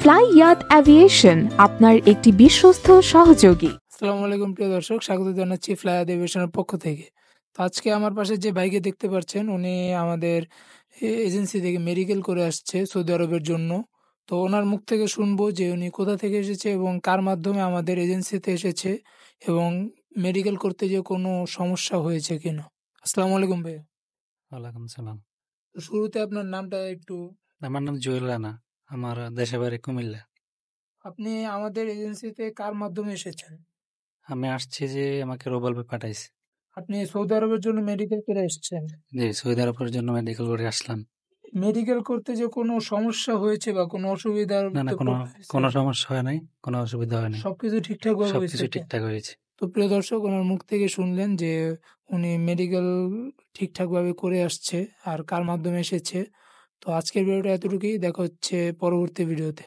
Fly ইয়াত aviation আপনার একটি বিশ্বস্ত সহযোগী। আসসালামু আলাইকুম প্রিয় দর্শক, স্বাগত জানাচ্ছি ফ্লাই ইয়াত অ্যাভিয়েশনের পক্ষ থেকে। তো আজকে আমার পাশে যে ভাইকে দেখতে পাচ্ছেন, উনি আমাদের এজেন্সি থেকে মেডিকেল করে আসছে সৌদি আরবের জন্য। তো ওনার মুখ থেকে শুনবো যে উনি কোথা থেকে এসেছে এবং কার মাধ্যমে আমাদের এজেন্সিতে এসেছে এবং মেডিকেল করতে যে কোনো সমস্যা হয়েছে কিনা। আসসালামু আলাইকুম ভাইয়া। ওয়ালাইকুম সালাম। তো শুরুতে আপনার নামটা একটু। আমার নাম জুয়েল রানা। আমার দেশের বাড়ি কুমিল্লা। আপনি আমাদের এজেন্সিতে কার মাধ্যমে এসেছেন? আমি আসছি যে আমাকে রোবেল ভাই পাঠাইছে। আপনি সৌদি আরবের জন্য মেডিকেল করে এসেছেন। জি, সৌদি আরবের জন্য মেডিকেল করে আসলাম। মেডিকেল করতে যে কোনো সমস্যা হয়েছে বা কোনো অসুবিধার না না, মধ্যে কোনো পড়েছে? কোনো সমস্যা হয় নাই, কোনো অসুবিধা হয় নাই, সবকিছু ঠিকঠাক ভাবে হয়েছে সবকিছু তো? ঠিকঠাক হয়েছে। তো প্রিয় দর্শক, ওনার মুখ থেকে শুনলেন যে উনি মেডিকেল ঠিকঠাক ভাবে করে আসছে আর কার মাধ্যমে এসেছে। তো আজকের ভিডিওটা এতটুকুই, দেখা হচ্ছে পরবর্তী ভিডিওতে।